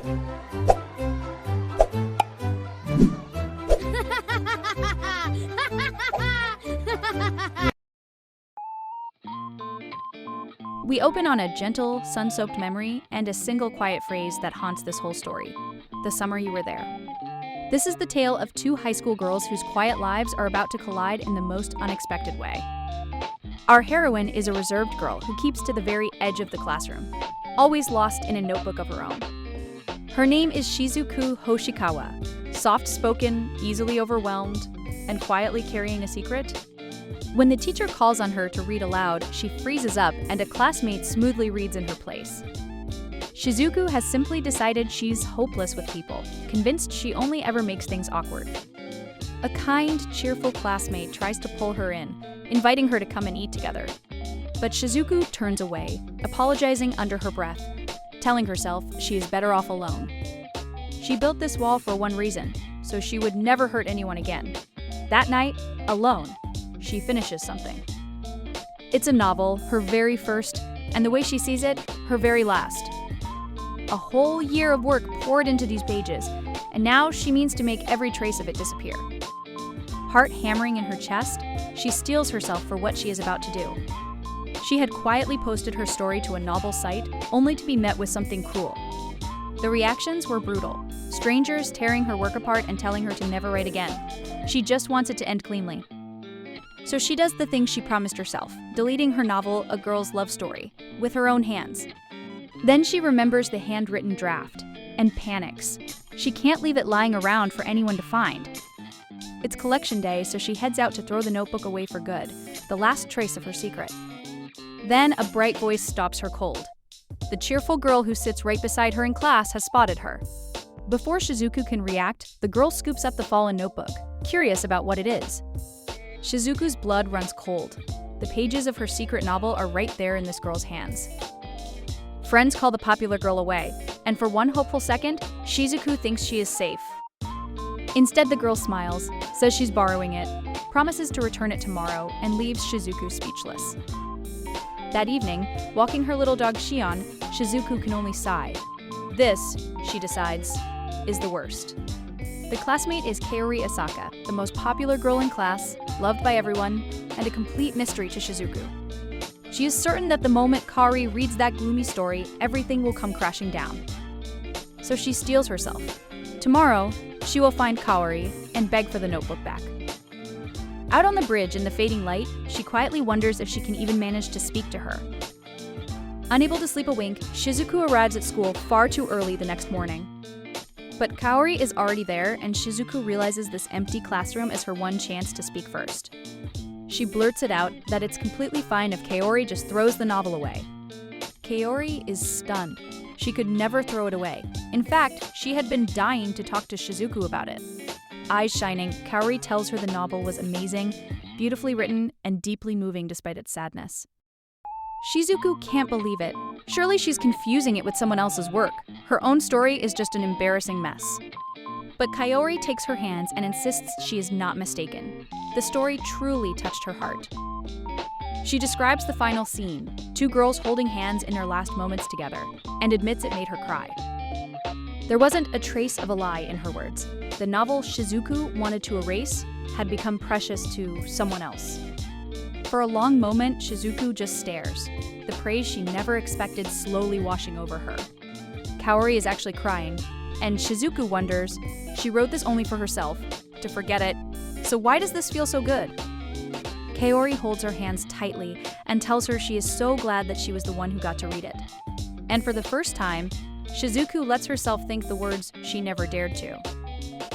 We open on a gentle, sun-soaked memory and a single quiet phrase that haunts this whole story: the summer you were there. This is the tale of two high school girls whose quiet lives are about to collide in the most unexpected way. Our heroine is a reserved girl who keeps to the very edge of the classroom, always lost in a notebook of her own. Her name is Shizuku Hoshikawa, soft-spoken, easily overwhelmed, and quietly carrying a secret. When the teacher calls on her to read aloud, she freezes up and a classmate smoothly reads in her place. Shizuku has simply decided she's hopeless with people, convinced she only ever makes things awkward. A kind, cheerful classmate tries to pull her in, inviting her to come and eat together. But Shizuku turns away, apologizing under her breath, telling herself she is better off alone. She built this wall for one reason, so she would never hurt anyone again. That night, alone, she finishes something. It's a novel, her very first, and the way she sees it, her very last. A whole year of work poured into these pages, and now she means to make every trace of it disappear. Heart hammering in her chest, she steels herself for what she is about to do. She had quietly posted her story to a novel site, only to be met with something cruel. The reactions were brutal, strangers tearing her work apart and telling her to never write again. She just wants it to end cleanly. So she does the thing she promised herself, deleting her novel, A Girl's Love Story, with her own hands. Then she remembers the handwritten draft, and panics. She can't leave it lying around for anyone to find. It's collection day, so she heads out to throw the notebook away for good, the last trace of her secret. Then a bright voice stops her cold. The cheerful girl who sits right beside her in class has spotted her. Before Shizuku can react, the girl scoops up the fallen notebook, curious about what it is. Shizuku's blood runs cold. The pages of her secret novel are right there in this girl's hands. Friends call the popular girl away, and for one hopeful second, Shizuku thinks she is safe. Instead, the girl smiles, says she's borrowing it, promises to return it tomorrow, and leaves Shizuku speechless. That evening, walking her little dog Shion, Shizuku can only sigh. This, she decides, is the worst. The classmate is Kaori Asaka, the most popular girl in class, loved by everyone, and a complete mystery to Shizuku. She is certain that the moment Kaori reads that gloomy story, everything will come crashing down. So she steels herself. Tomorrow, she will find Kaori and beg for the notebook back. Out on the bridge in the fading light, she quietly wonders if she can even manage to speak to her. Unable to sleep a wink, Shizuku arrives at school far too early the next morning. But Kaori is already there, and Shizuku realizes this empty classroom is her one chance to speak first. She blurts it out that it's completely fine if Kaori just throws the novel away. Kaori is stunned. She could never throw it away. In fact, she had been dying to talk to Shizuku about it. Eyes shining, Kaori tells her the novel was amazing, beautifully written, and deeply moving despite its sadness. Shizuku can't believe it. Surely she's confusing it with someone else's work. Her own story is just an embarrassing mess. But Kaori takes her hands and insists she is not mistaken. The story truly touched her heart. She describes the final scene, two girls holding hands in their last moments together, and admits it made her cry. There wasn't a trace of a lie in her words. The novel Shizuku wanted to erase had become precious to someone else. For a long moment, Shizuku just stares, the praise she never expected slowly washing over her. Kaori is actually crying, and Shizuku wonders, she wrote this only for herself, to forget it, so why does this feel so good? Kaori holds her hands tightly and tells her she is so glad that she was the one who got to read it. And for the first time, Shizuku lets herself think the words she never dared to.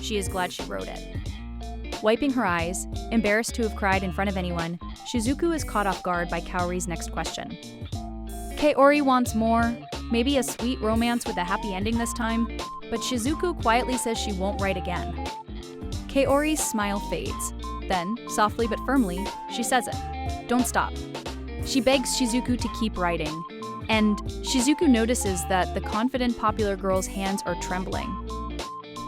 She is glad she wrote it. Wiping her eyes, embarrassed to have cried in front of anyone, Shizuku is caught off guard by Kaori's next question. Kaori wants more, maybe a sweet romance with a happy ending this time, but Shizuku quietly says she won't write again. Kaori's smile fades. Then, softly but firmly, she says it. Don't stop. She begs Shizuku to keep writing, and Shizuku notices that the confident popular girl's hands are trembling.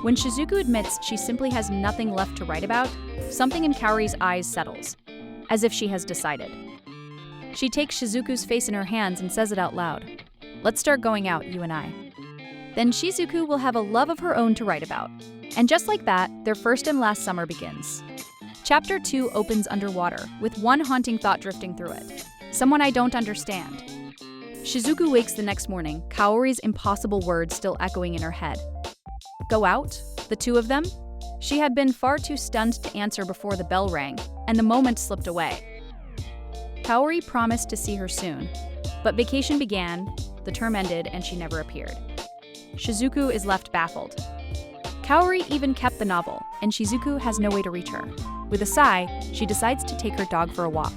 When Shizuku admits she simply has nothing left to write about, something in Kaori's eyes settles, as if she has decided. She takes Shizuku's face in her hands and says it out loud. Let's start going out, you and I. Then Shizuku will have a love of her own to write about. And just like that, their first and last summer begins. Chapter 2 opens underwater, with one haunting thought drifting through it. Someone I don't understand. Shizuku wakes the next morning, Kaori's impossible words still echoing in her head. Go out? The two of them? She had been far too stunned to answer before the bell rang, and the moment slipped away. Kaori promised to see her soon, but vacation began, the term ended, and she never appeared. Shizuku is left baffled. Kaori even kept the novel, and Shizuku has no way to reach her. With a sigh, she decides to take her dog for a walk.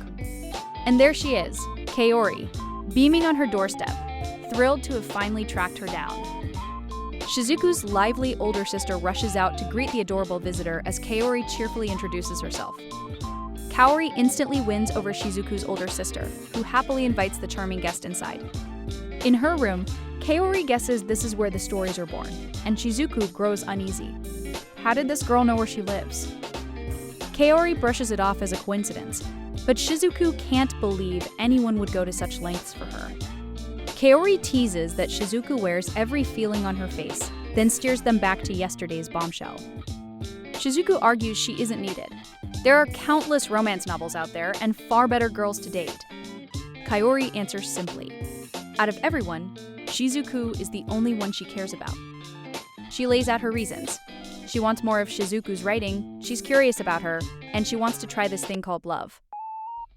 And there she is, Kaori, beaming on her doorstep, thrilled to have finally tracked her down. Shizuku's lively older sister rushes out to greet the adorable visitor as Kaori cheerfully introduces herself. Kaori instantly wins over Shizuku's older sister, who happily invites the charming guest inside. In her room, Kaori guesses this is where the stories are born, and Shizuku grows uneasy. How did this girl know where she lives? Kaori brushes it off as a coincidence, but Shizuku can't believe anyone would go to such lengths for her. Kaori teases that Shizuku wears every feeling on her face, then steers them back to yesterday's bombshell. Shizuku argues she isn't needed. There are countless romance novels out there and far better girls to date. Kaori answers simply. Out of everyone, Shizuku is the only one she cares about. She lays out her reasons. She wants more of Shizuku's writing, she's curious about her, and she wants to try this thing called love.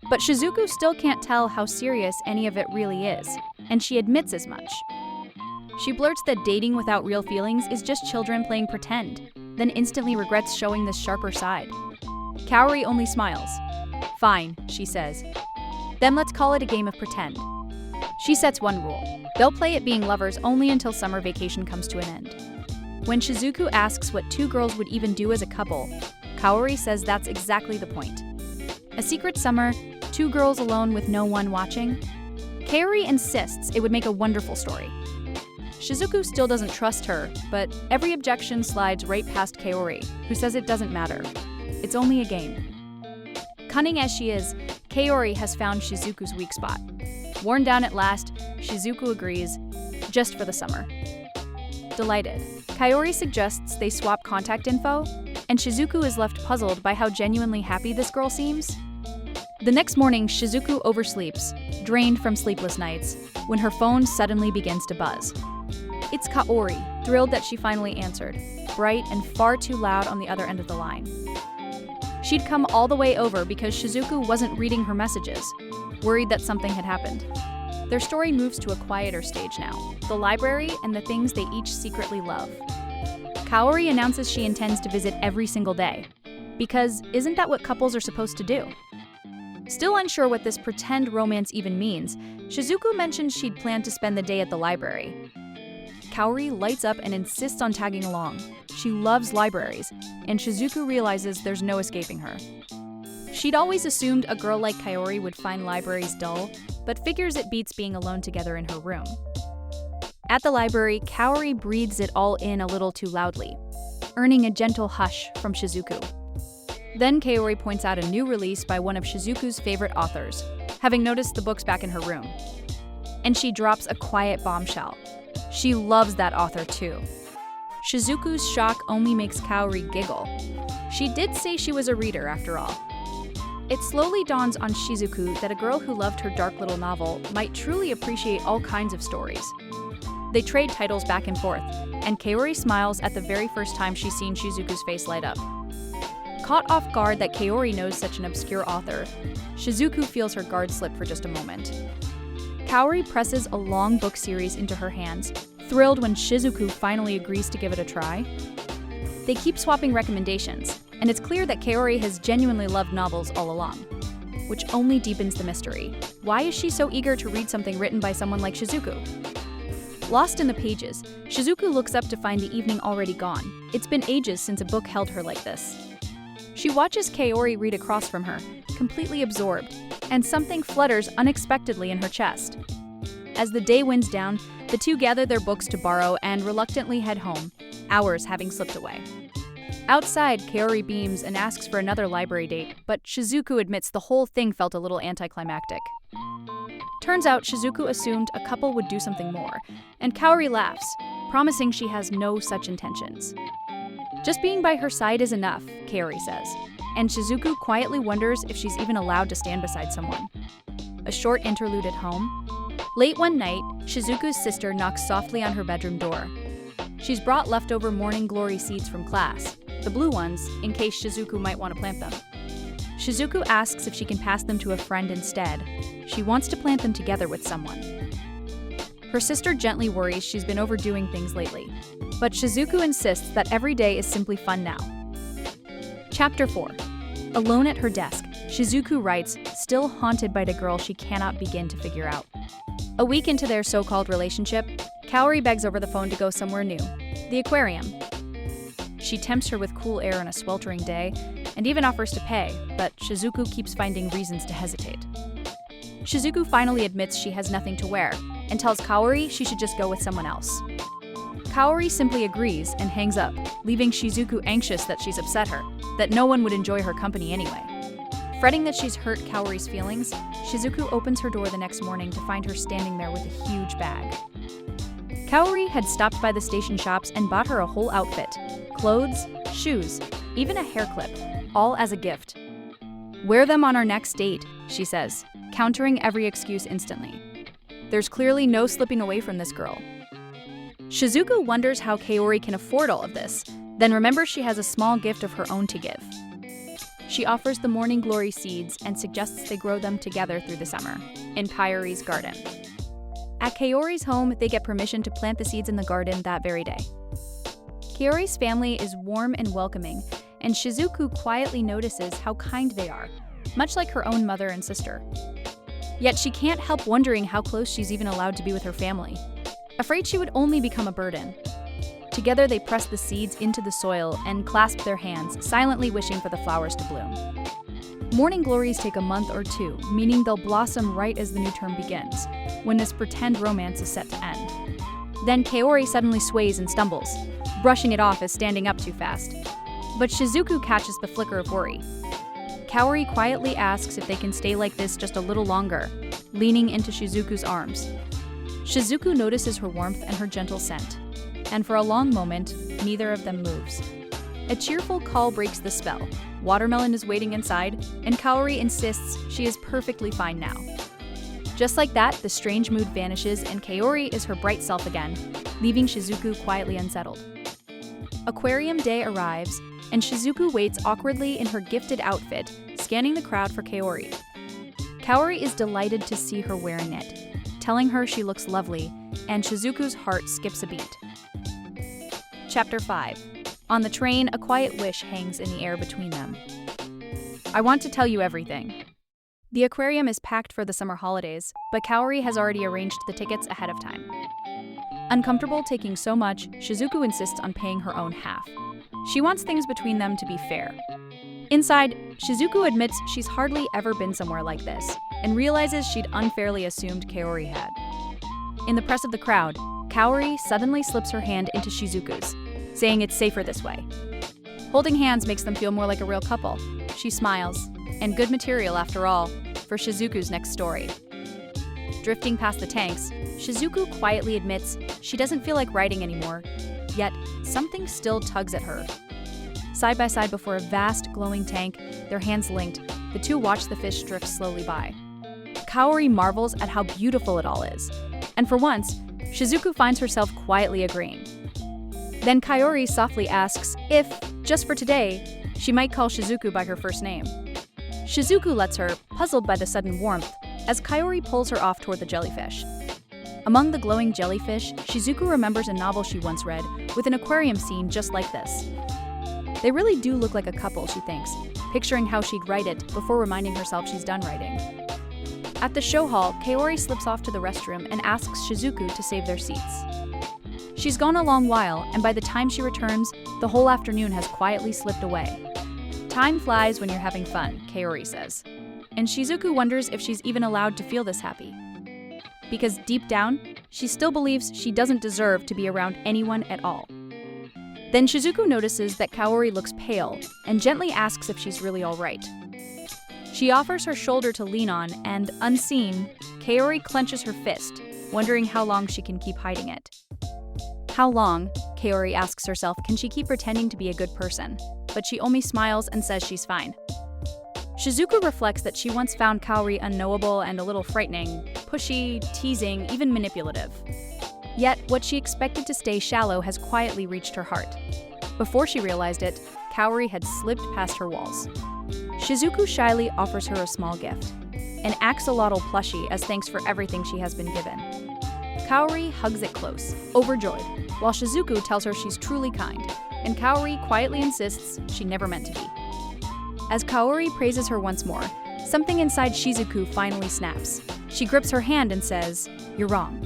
But Shizuku still can't tell how serious any of it really is, and she admits as much. She blurts that dating without real feelings is just children playing pretend, then instantly regrets showing this sharper side. Kaori only smiles. Fine, she says. Then let's call it a game of pretend. She sets one rule. They'll play at being lovers only until summer vacation comes to an end. When Shizuku asks what two girls would even do as a couple, Kaori says that's exactly the point. A secret summer, two girls alone with no one watching? Kaori insists it would make a wonderful story. Shizuku still doesn't trust her, but every objection slides right past Kaori, who says it doesn't matter. It's only a game. Cunning as she is, Kaori has found Shizuku's weak spot. Worn down at last, Shizuku agrees, just for the summer. Delighted, Kaori suggests they swap contact info, and Shizuku is left puzzled by how genuinely happy this girl seems. The next morning, Shizuku oversleeps, drained from sleepless nights, when her phone suddenly begins to buzz. It's Kaori, thrilled that she finally answered, bright and far too loud on the other end of the line. She'd come all the way over because Shizuku wasn't reading her messages, worried that something had happened. Their story moves to a quieter stage now, the library and the things they each secretly love. Kaori announces she intends to visit every single day, because isn't that what couples are supposed to do? Still unsure what this pretend romance even means, Shizuku mentions she'd planned to spend the day at the library. Kaori lights up and insists on tagging along. She loves libraries, and Shizuku realizes there's no escaping her. She'd always assumed a girl like Kaori would find libraries dull, but figures it beats being alone together in her room. At the library, Kaori breathes it all in a little too loudly, earning a gentle hush from Shizuku. Then Kaori points out a new release by one of Shizuku's favorite authors, having noticed the books back in her room. And she drops a quiet bombshell. She loves that author too. Shizuku's shock only makes Kaori giggle. She did say she was a reader after all. It slowly dawns on Shizuku that a girl who loved her dark little novel might truly appreciate all kinds of stories. They trade titles back and forth, and Kaori smiles at the very first time she's seen Shizuku's face light up. Caught off guard that Kaori knows such an obscure author, Shizuku feels her guard slip for just a moment. Kaori presses a long book series into her hands, thrilled when Shizuku finally agrees to give it a try. They keep swapping recommendations, and it's clear that Kaori has genuinely loved novels all along, which only deepens the mystery. Why is she so eager to read something written by someone like Shizuku? Lost in the pages, Shizuku looks up to find the evening already gone. It's been ages since a book held her like this. She watches Kaori read across from her, completely absorbed, and something flutters unexpectedly in her chest. As the day winds down, the two gather their books to borrow and reluctantly head home, hours having slipped away. Outside, Kaori beams and asks for another library date, but Shizuku admits the whole thing felt a little anticlimactic. Turns out Shizuku assumed a couple would do something more, and Kaori laughs, promising she has no such intentions. Just being by her side is enough, Kaori says, and Shizuku quietly wonders if she's even allowed to stand beside someone. A short interlude at home. Late one night, Shizuku's sister knocks softly on her bedroom door. She's brought leftover morning glory seeds from class, the blue ones, in case Shizuku might want to plant them. Shizuku asks if she can pass them to a friend instead. She wants to plant them together with someone. Her sister gently worries she's been overdoing things lately, but Shizuku insists that every day is simply fun now. Chapter 4. Alone at her desk, Shizuku writes, still haunted by the girl she cannot begin to figure out. A week into their so-called relationship, Kaori begs over the phone to go somewhere new, the aquarium. She tempts her with cool air on a sweltering day, and even offers to pay, but Shizuku keeps finding reasons to hesitate. Shizuku finally admits she has nothing to wear, and tells Kaori she should just go with someone else. Kaori simply agrees and hangs up, leaving Shizuku anxious that she's upset her, that no one would enjoy her company anyway. Fretting that she's hurt Kaori's feelings, Shizuku opens her door the next morning to find her standing there with a huge bag. Kaori had stopped by the station shops and bought her a whole outfit, clothes, shoes, even a hair clip, all as a gift. Wear them on our next date, she says, countering every excuse instantly. There's clearly no slipping away from this girl. Shizuku wonders how Kaori can afford all of this, then remembers she has a small gift of her own to give. She offers the morning glory seeds and suggests they grow them together through the summer, in Pyori's garden. At Kaori's home, they get permission to plant the seeds in the garden that very day. Kaori's family is warm and welcoming, and Shizuku quietly notices how kind they are, much like her own mother and sister. Yet she can't help wondering how close she's even allowed to be with her family, afraid she would only become a burden. Together they press the seeds into the soil and clasp their hands, silently wishing for the flowers to bloom. Morning glories take a month or two, meaning they'll blossom right as the new term begins, when this pretend romance is set to end. Then Kaori suddenly sways and stumbles, brushing it off as standing up too fast. But Shizuku catches the flicker of worry. Kaori quietly asks if they can stay like this just a little longer, leaning into Shizuku's arms. Shizuku notices her warmth and her gentle scent, and for a long moment, neither of them moves. A cheerful call breaks the spell. Watermelon is waiting inside, and Kaori insists she is perfectly fine now. Just like that, the strange mood vanishes and Kaori is her bright self again, leaving Shizuku quietly unsettled. Aquarium day arrives, and Shizuku waits awkwardly in her gifted outfit, scanning the crowd for Kaori. Kaori is delighted to see her wearing it, telling her she looks lovely, and Shizuku's heart skips a beat. Chapter 5. On the train, a quiet wish hangs in the air between them. I want to tell you everything. The aquarium is packed for the summer holidays, but Kaori has already arranged the tickets ahead of time. Uncomfortable taking so much, Shizuku insists on paying her own half. She wants things between them to be fair. Inside, Shizuku admits she's hardly ever been somewhere like this, and realizes she'd unfairly assumed Kaori had. In the press of the crowd, Kaori suddenly slips her hand into Shizuku's, saying it's safer this way. Holding hands makes them feel more like a real couple. She smiles, and good material after all, for Shizuku's next story. Drifting past the tanks, Shizuku quietly admits she doesn't feel like writing anymore, yet something still tugs at her. Side by side before a vast, glowing tank, their hands linked, the two watch the fish drift slowly by. Kaori marvels at how beautiful it all is, and for once, Shizuku finds herself quietly agreeing. Then Kaori softly asks if, just for today, she might call Shizuku by her first name. Shizuku lets her, puzzled by the sudden warmth, as Kaori pulls her off toward the jellyfish. Among the glowing jellyfish, Shizuku remembers a novel she once read with an aquarium scene just like this. They really do look like a couple, she thinks, picturing how she'd write it before reminding herself she's done writing. At the show hall, Kaori slips off to the restroom and asks Shizuku to save their seats. She's gone a long while, and by the time she returns, the whole afternoon has quietly slipped away. Time flies when you're having fun, Kaori says. And Shizuku wonders if she's even allowed to feel this happy. Because deep down, she still believes she doesn't deserve to be around anyone at all. Then Shizuku notices that Kaori looks pale and gently asks if she's really all right. She offers her shoulder to lean on, and unseen, Kaori clenches her fist, wondering how long she can keep hiding it. How long, Kaori asks herself, can she keep pretending to be a good person? But she only smiles and says she's fine. Shizuku reflects that she once found Kaori unknowable and a little frightening, pushy, teasing, even manipulative. Yet, what she expected to stay shallow has quietly reached her heart. Before she realized it, Kaori had slipped past her walls. Shizuku shyly offers her a small gift, an axolotl plushie as thanks for everything she has been given. Kaori hugs it close, overjoyed, while Shizuku tells her she's truly kind, and Kaori quietly insists she never meant to be. As Kaori praises her once more, something inside Shizuku finally snaps. She grips her hand and says, "You're wrong."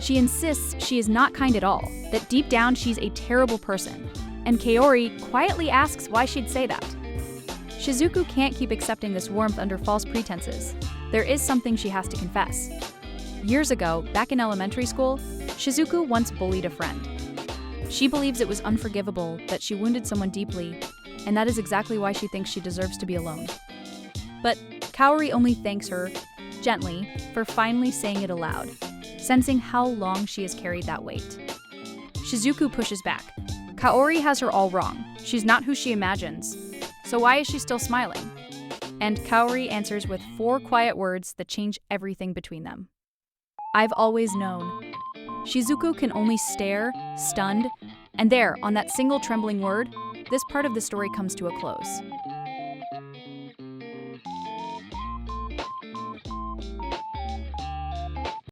She insists she is not kind at all, that deep down she's a terrible person, and Kaori quietly asks why she'd say that. Shizuku can't keep accepting this warmth under false pretenses. There is something she has to confess. Years ago, back in elementary school, Shizuku once bullied a friend. She believes it was unforgivable that she wounded someone deeply, and that is exactly why she thinks she deserves to be alone. But Kaori only thanks her, gently, for finally saying it aloud, sensing how long she has carried that weight. Shizuku pushes back. Kaori has her all wrong. She's not who she imagines. So why is she still smiling? And Kaori answers with 4 quiet words that change everything between them. "I've always known." Shizuku can only stare, stunned, and there, on that single trembling word, this part of the story comes to a close.